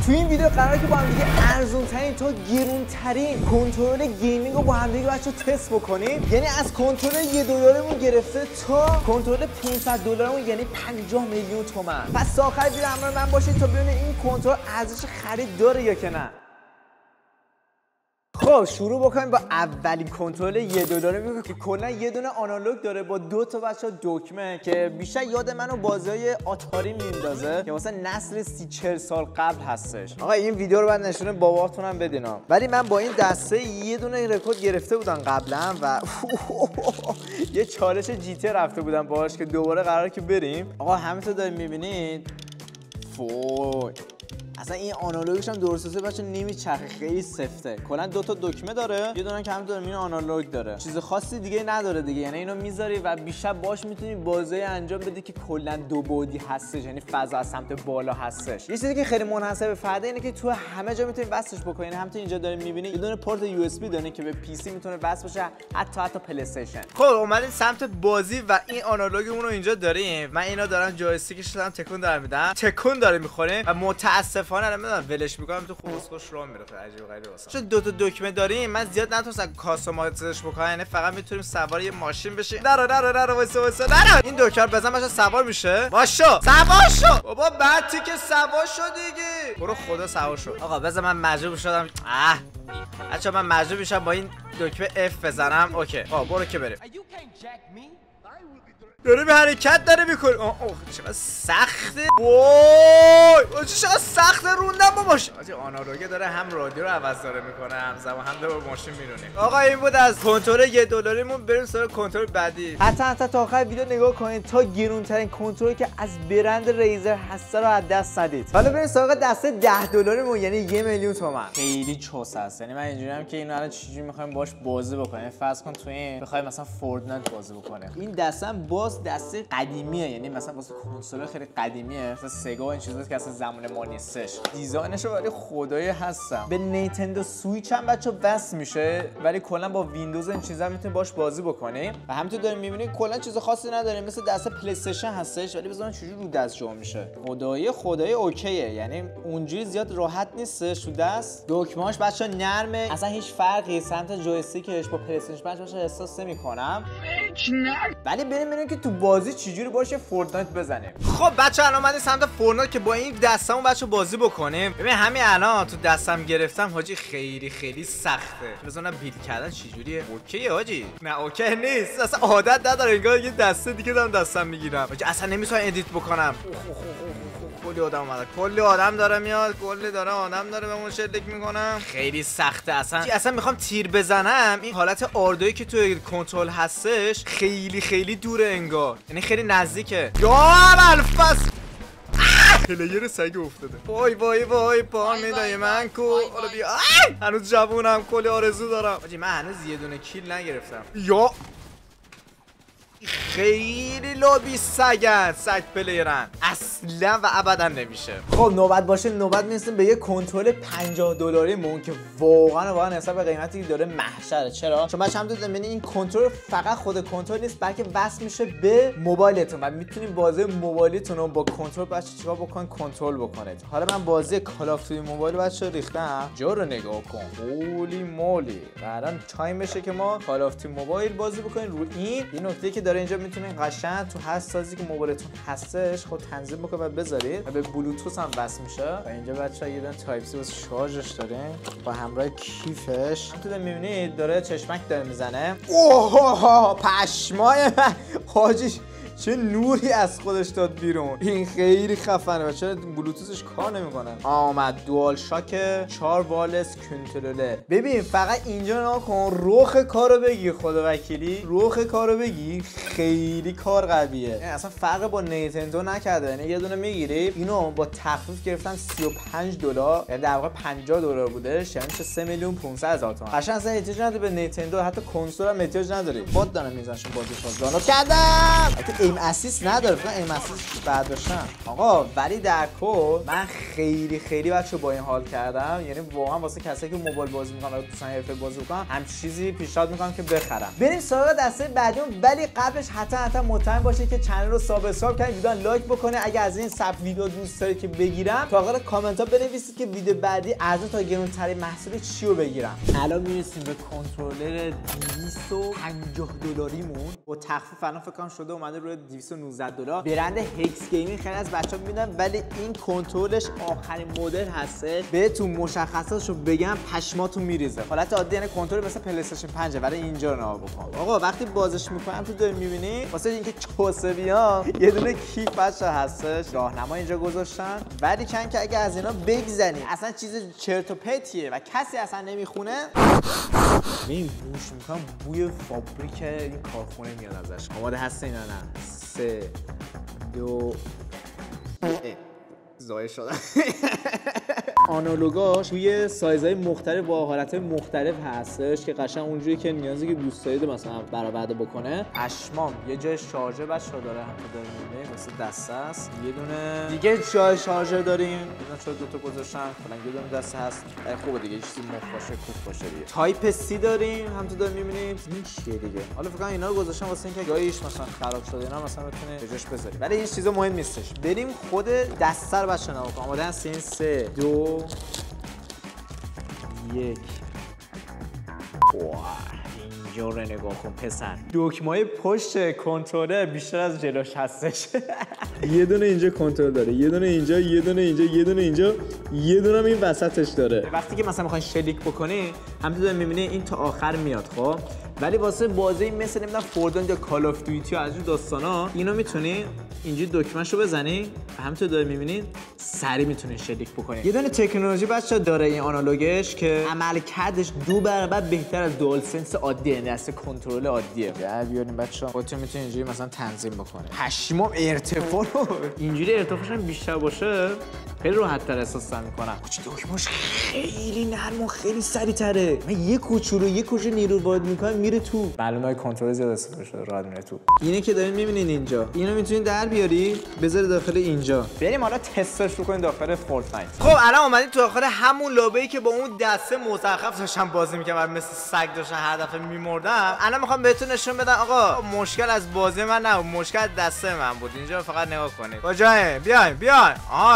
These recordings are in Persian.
تو این ویدیو قراره که با هم دیگه ارزون ترین تا گرون ترین کنترل گیمینگ رو با هم دیگه بچا تست بکنیم. یعنی از کنترل $1 گرفته تا کنترل $500 یعنی 50 میلیون تومان. پس تا آخر ویدیو همراه من باشید تا ببینید این کنترل ارزش خرید داره یا که نه. خب شروع بکنیم با اولین کنترل $1 که کلا یه دونه آنالوگ داره با دو تا بچا دکمه که بیشتر یاد منو بازیای آتاری میندازه که واسه نسل 30-40 سال قبل هستش. آقا این ویدیو رو بعد نشونه باباتونم بدینا. ولی من با این دسته یه دونه رکورد گرفته بودم قبلا و یه چالش جی تی رفته بودم باهاش که دوباره قراره که بریم. آقا همینطور دارید میبینید فوی اصلا این آنالوگش هم درسته بچه نمیچرخه، خیلی سفته. کلا دو تا دکمه داره، یه دونه که هم داره این آنالوگ داره، چیز خاصی دیگه نداره دیگه. یعنی اینو میذاری و بیشتر باش میتونی بازی انجام بدی که کلا دو بعدی هستش، یعنی فضا از سمت بالا هستش. یه چیزی که خیلی منحصر به فرده اینه که تو همه جا میتونی وصلش بکنی. یعنی همونطور اینجا داریم میبینید یه دونه پورت یو اس بی داره که به پی سی میتونه وصل بشه، حتی پلی استیشن. خب اومدیم سمت بازی و این آنالوگمون رو اینجا داریم. من اینا دارم جویستیکش دارم تکون دارم میدم، تکون داره میخوره و متاسفانه نمیدونم ولش میکنم تو خوش راه میره. عجیب غریبه واسه چون دو تا دکمه داریم من زیاد نتونستم کاستومایزش بکنم. یعنی فقط میتونیم سوار یه ماشین بشیم. نرو وایسا این دکمه بزن باشه سوار میشه. باشو سوار شو بابا، بعدی که سوار شو دیگه برو خدا سوار شو. آقا بزن من مجبور شدم بچا من مجبور میشم با این دکمه اف بزنم. اوکی برو که بریم. داره به حرکت داره میکنه. اوه چقدر سخته. وای چقدر سخته روندن با ماشین. آجی آنالوگه داره هم رادیو رو عوض داره میکنه همزمان هم داره با ماشین میرونه. آقا این بود از کنترل $1 بریم سراغ کنترل بعدی. حتی تا آخر ویدیو نگاه کنید تا گرون ترین کنترلی که از برند ریزر هست رو از دست ندید. حالا بریم سراغ دسته $10 یعنی 1 میلیون تومان. خیلی چوس است. یعنی من اینجوریام که اینو الان چجوری میخوایم باش بازی بکنیم. فرض کن تو این بخوای مثلا فورتنایت بازی بکنه. این دسته دسته قدیمیه، یعنی مثلا واسه کنسول خیلی قدیمیه، مثلا سگا و این چیزاست که اصلا زمان ما نیستش. دیزاینش ولی خدایی هستم. به نیتندو سویچ هم بچا وصل میشه ولی کلا با ویندوز این چیزا میتونی باش بازی بکنی. و همونطور داریم میبینید کلا چیز خاصی نداره، مثل دسته پلی استیشن هستش ولی بزنن چجوری رو دست جا میشه. خدایی اوکیه، یعنی اونجوری زیاد راحت نیستش رو دست. دکمه‌اش بچا نرمه، اصلا هیچ فرقی سمت جویستیکش با پلی استیشن بچا احساس نمی‌کنم. ولی بریم که تو بازی چجوری باشه فورتنایت بزنیم. خب بچه الان اومدیم سمت فورتنایت که با این دستمون بچه بازی بکنیم. ببین همین الان تو دستم گرفتم حاجی، خیلی سخته. بزنم بیل کردن چجوریه. اوکی حاجی؟ نه اوکی نیست، اصلا عادت نداره، انگار یه دسته دیگه دارم دستم میگیرم. حاجی اصلا نمیتونم ادیت بکنم. کلی آدم اومده، کلی آدم داره میاد، کلی داره آدم داره بهمون شلیک میکنم. خیلی سخته اصلا میخوام تیر بزنم. این حالت آردویی که توی کنترل هستش خیلی دوره انگار، یعنی خیلی نزدیکه. یا الفاس پلیر سگ افتاده. وای پا میدای من کو. حالا بیا هنوز جوونم، کلی آرزو دارم. حاجی من هنوز یه دونه کیل نگرفتم. یا خیلی لابی سگ پلیرن، اصلا و ابدا نمیشه. خب نوبت باشه نوبت میرسیم به یه کنترل $50 مون که واقعا حساب به قیمتی داره محشره. چرا؟ چون بچه‌م تو زمین این کنترل فقط خود کنترل نیست بلکه وصل میشه به موبایلتون و میتونید بازی موبایلتون رو با کنترل بچه چیکار بکنید، کنترل بکنید. حالا من بازی کال آف دیوتی موبایل بچه ریختم، جا رو نگاه کن. هولی مولی. الان تایم بشه که ما کال آف دیوتی موبایل بازی بکنیم. رو این یه نکته که داره اینجا میتونین قشنگ تو هر سازی که موبایلتون هستش خود تنظیم بکنید و بذارید و به بلوتوث هم وصل میشه. و اینجا بچه‌ها یه دونه تایپ سی واسه شارژش داریم با همراه کیفش. تو میبینید داره چشمک داره میزنه. اوه پشمای من حاجی چه نوری از خودش داد بیرون. این خیلی خفنه و چرا بلوتوثش کار نمیکنه. آمد دوال شاک 4 وایرلس کنترلر. ببین فقط اینجا نگاه کن، رخ کارو بگی خدا وکیلی، رخ کارو بگی خیلی کار قویه. یعنی اصلا فرق با نیتندو نکرده. یعنی یه دونه میگیری اینو با تخفیف گرفتن $35، یعنی در واقع $50 بودش، یعنی چه 3,500,000 تومان. قشنگ اصلا احتیاج نداره به نیتندو، حتی کنسول هم احتیاج نداری. باد دارم میزنشون بازی ساز دانلود کردم. ایم اسیست نداره، فقط ایم اسیست برداشتم آقا. ولی در کل من خیلی بچه با این حال کردم، یعنی واقعا واسه کسایی که موبایل بازی میکنن و دوستان حرفه بازی میکنن همین چیزی پیشنهاد میکنم که بخرم. بریم سراغ دسته بعدیمون، ولی قبلش حتما مطمئن باشید که چنل رو سابسکرایب کنید، ویدیو لایک بکنه. اگه از این سبک ویدیو دوست دارید که بگیرم تا آخر کامنت ها بنویسید که ویدیو بعدی ارزون تا گرونترین محصول چی رو بگیرم. الان میرسیم به کنترلر $250 مون با تخفیف، الان فکر کنم شده اومده روی $219. برند هکس گیمینگ خیلی از بچه‌ها میدونن، ولی این کنترلش آخرین مدل هسته. بهتون مشخصاتشو بگم پشماتون میریزه. حالت عادی یعنی کنترل مثل پلی استیشن 5 ولی اینجا نگاه بکن آقا. وقتی بازش میکنم تو داری میبینی واسه اینکه چوسه بیام یه دونه کیف بچه هستش، راهنما اینجا گذاشتن. ولی چند که اگه از اینا بگذنی اصلا چیز چرت و پرتیه و کسی اصلا نمیخونه. ببین بوش میکنم بوی فابریک این کارخونه میاد ازش. آماده هستی اینا؟ نه 3 2 زایه شدن. آنالوگاش توی سایزهای مختلف با حالتهای مختلف هستش که قشنگ اونجوری که نیازی که دوست دارید مثلا برآورده بکنه. پشمام یه جای شارژر بچا داره، هم داره میبینید واسه دسته است. یه دونه دیگه جای شارژر داریم، اینا چرا دوتا گذاشتن کلا یه دونه دسته هست. خوبه دیگه یه چیزی مخ باشه کوف باشه دیگه. تایپ سی داریم، هم تو داره میبینید. این چیه دیگه؟ حالا فکر کنم اینا رو گذاشتن واسه اینکه گاهیش مثلا خراب شده اینا مثلا بتونه به جاش بذاری، ولی این چیزا مهم نیستش. بریم خود دسته رو بچا نگاه کن. آماده هستین؟ 3 2 1. اینجا رو نگاه کن پسر، دکمه‌های پشت کنترلر بیشتر از جلوش هستش. یه دونه اینجا کنترل داره، یه دونه اینجا، یه دونه اینجا، یه دونه اینجا، یه دونه هم این وسطش داره. وقتی که مثلا می‌خوای شلیک بکنی همینطور می‌بینی این تا آخر میاد خب. ولی واسه بازی مثل نمیدونم فوردن یا کال آف دیوتی از این داستانا اینو میتونی اینجوری دکمه‌شو بزنی و همینطور داره می‌بینید سریع میتونی شلیک بکنی. یه دونه تکنولوژی بچا داره این آنالوگش که عملکردش 2 برابر بهتر از دوال سنس عادیه، یعنی دست کنترل عادیه. در بیاریم بچا خودتون میتونید اینجوری مثلا تنظیم بکنه. پشمام ارتفاع اینجوری ارتفاعش هم بیشتر باشه خیلی راحت‌تر احساس می‌کنم. دکمه‌اش خیلی نرم و خیلی سریع‌تره. من یه کوچولو نیرو وارد می‌کنم میره تو. بالونای کنترل زیاد استفاده شده راحت میره تو. اینه که دارین می‌بینین اینجا. اینو می‌تونید در بیاری بذاری داخل اینجا. بریم حالا تستش رو کنیم داخل فورتنایت. خب الان اومدیم تو آخر همون لابه‌ای که با اون دسته مزخرف داشتم بازی می‌کردم، مثل سگ داشتم هر دفعه می‌مردم. الان می‌خوام بهتون نشون بدم آقا مشکل از بازی من نه، مشکل دسته من بود. اینجا فقط نگاه کنید. کجاست؟ بیاین.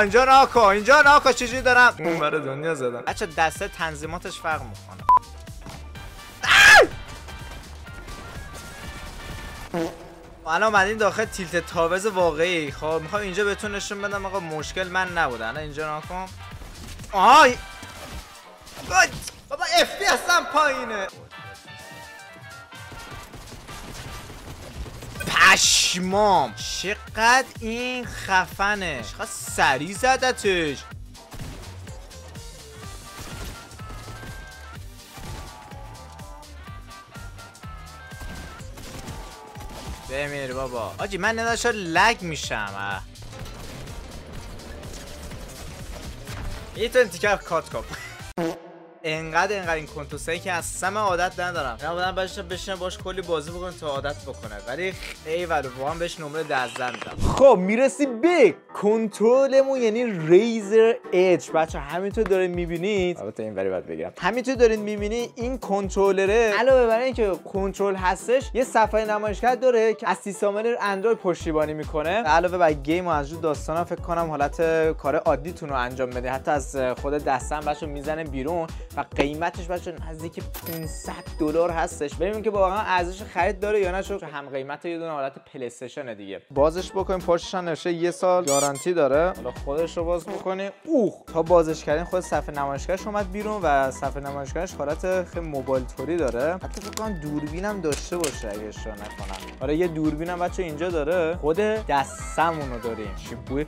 اینجا ناکو چجوری دارم اون برای دنیا زدم. بچا دسته تنظیماتش فرق می‌کنه. الان اومدیم داخل تیلت تاوز واقعی. خب میخوام اینجا بهتون نشون بدم آقا مشکل من نبوده. الان اینجا نکن. بابا اف پی هستم پایینه. پشمام چقدر این خفنه، چقدر سریع زدتش. بمیر بابا. آجی من نداشت لگ میشم. یه تو انتکار کات کن. اینقدر این کنتوسایی که اصلا من عادت ندارم. من بودم بشینم باش کلی بازی بکنم تا عادت بکنه، ولی ایول واقعا بهش نمره 10 میدم. خب میرسیم به کنترلمون، یعنی ریزر اج. بچه همینطور دارین میبینید، البته این وری باید بگیرم، همینطور دارین میبینید این کنترلره علاوه بر اینکه کنترل هستش یه صفحه نمایشگر داره که از سیستم اندروید پشتیبانی میکنه. علاوه بر گیم و از جور داستانا فکر کنم حالت کار عادیتون رو انجام بده، حتی از خود دستم بچه میزنه بیرون و قیمتش بچه نزدیک $500 هستش. ببینیم که واقعا ارزش خرید داره یا نه، چون هم قیمت یه دونه حالت پلی استیشن دیگه. بازش بکنیم، پشتش هم نوشته 1 سال گارانتی داره. حالا خودش رو باز بکنیم. تا بازش کردین خود صفحه نمایشگرش اومد بیرون و صفحه نمایشگرش حالت خیلی موبایل توری داره. حتی فکر کنم دوربینم داشته باشه اگه اشتباه نکنم. آره یه دوربینم بچه اینجا داره. خود دستمون رو داریم. چی بوی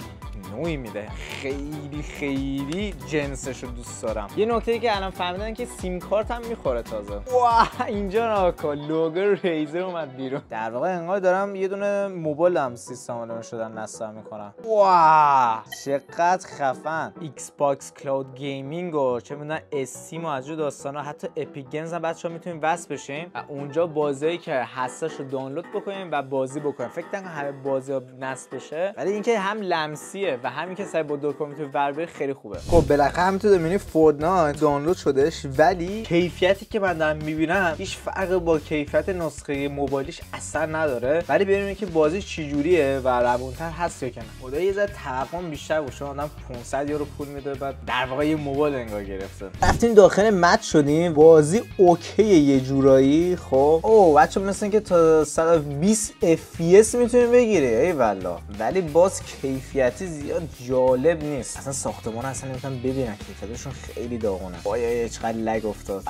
نوعی میده. خیلی خیلی جنسش رو دوست دارم. یه نکته که الان فهمیدن که سیم کارت هم میخوره تازه. واه اینجا ناکا لوگو ریزر اومد بیرون. در واقع انگار دارم یه دونه موبایل هم سیستم عامل شدن نصب میکنم. واه چقدر خفن. ایکس باکس کلاود گیمینگ و چه میدونم استیم و از جو داستانا، حتی اپیک گیمز هم بچه‌ها میتونین وصل بشین و اونجا بازیایی که هستش رو دانلود بکنین و بازی بکنین. فکر کنم همه بازی‌ها نصب بشه، ولی اینکه هم لمسیه و همین که سر با دکمه میتونی ور بری خیلی خوبه. خب بالاخره همینطور می‌بینی فورتنایت دانلود شدش، ولی کیفیتی که من دارم می‌بینم هیچ فرقی با کیفیت نسخه موبایلیش اصلا نداره. ولی ببینیم که بازی چه جوریه و روونتر هست یا نه. خدا یه ذره توقعم بیشتر باشه. آدم 500 یورو پول میده بعد در واقع یه موبایل انگار گرفته. رفتیم داخل مچ شدیم، بازی اوکی یه جورایی. خب اوه بچه‌ها مثل اینکه تا 120 FPS میتونیم بگیری ای والله، ولی باز کیفیتی زیاد جالب نیست. اصلا ساختمان اصلا نمیتونم ببینم، کیفیتشون خیلی داغونه. وای چقدر لگ افتاد،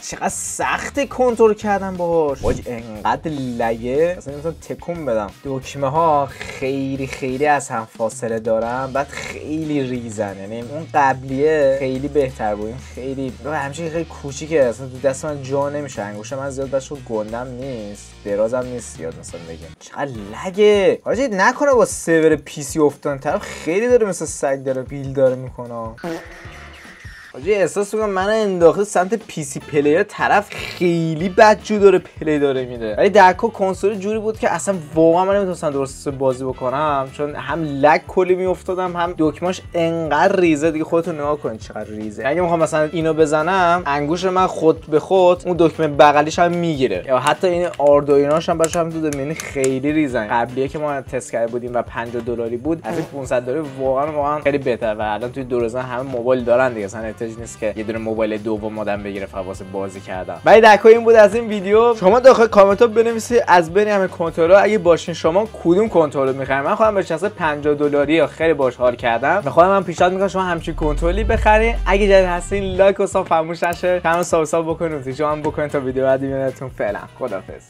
چقدر سخت کنترل کردن باهاش. وای انقدر لگه اصلا نمیتونم تکون بدم. دکمه ها خیلی خیلی از هم فاصله دارن، بعد خیلی ریزن. یعنی اون قبلیه خیلی بهتر بود، این خیلی همچین خیلی کوچیکه، اصلا تو دست من جا نمیشه. انگوش من زیاد بچه گندم نیست، درازم نیست زیاد مثلا بگیم. چقدر لگه حاجی، نکنه با سرور پی سی افتادن طرف خیلی داره مثل سگ داره بیل داره میکنه. حاجی احساس میکنم من انداخته سمت پی سی پلیر، طرف خیلی بدجور داره پلی داره میده. ولی درکو کنسول جوری بود که اصلا واقعا من نمیتونستم درست بازی بکنم، چون هم لگ کلی میافتادم، هم دکمه‌اش انقدر ریزه. دیگه خودتون نگاه کنید چقدر ریزه. اگه میخوام مثلا اینو بزنم انگوش من خود به خود اون دکمه بغلیش هم میگیره، یا حتی این آردویناش هم باشه هم تو یعنی خیلی ریزن. قبلیه که ما تست کرده بودیم و $50 بود، از $500 واقعا خیلی بهتر. و الان توی دورزن همه موبایل دارن دیگه، اصلا نیست که یه دونه موبایل دوم آدم بگیره فقط واسه بازی کردن. ولی دکو این بود از این ویدیو. شما داخل کامنت ها بنویسید از بین همه کنترل‌ها اگه باشین شما کدوم کنترل رو من خودم به شخصه $50 یا خیلی باش حال کردم. به خودم من پیشنهاد میکنم شما همچین کنترلی بخرین. اگه جدید هستین لایک و فراموش نشه، کانال سابسکرایب بکنید، نوتیفیکیشن بکنید تا ویدیو بعدی ببینیدتون. فعلا خداحافظ.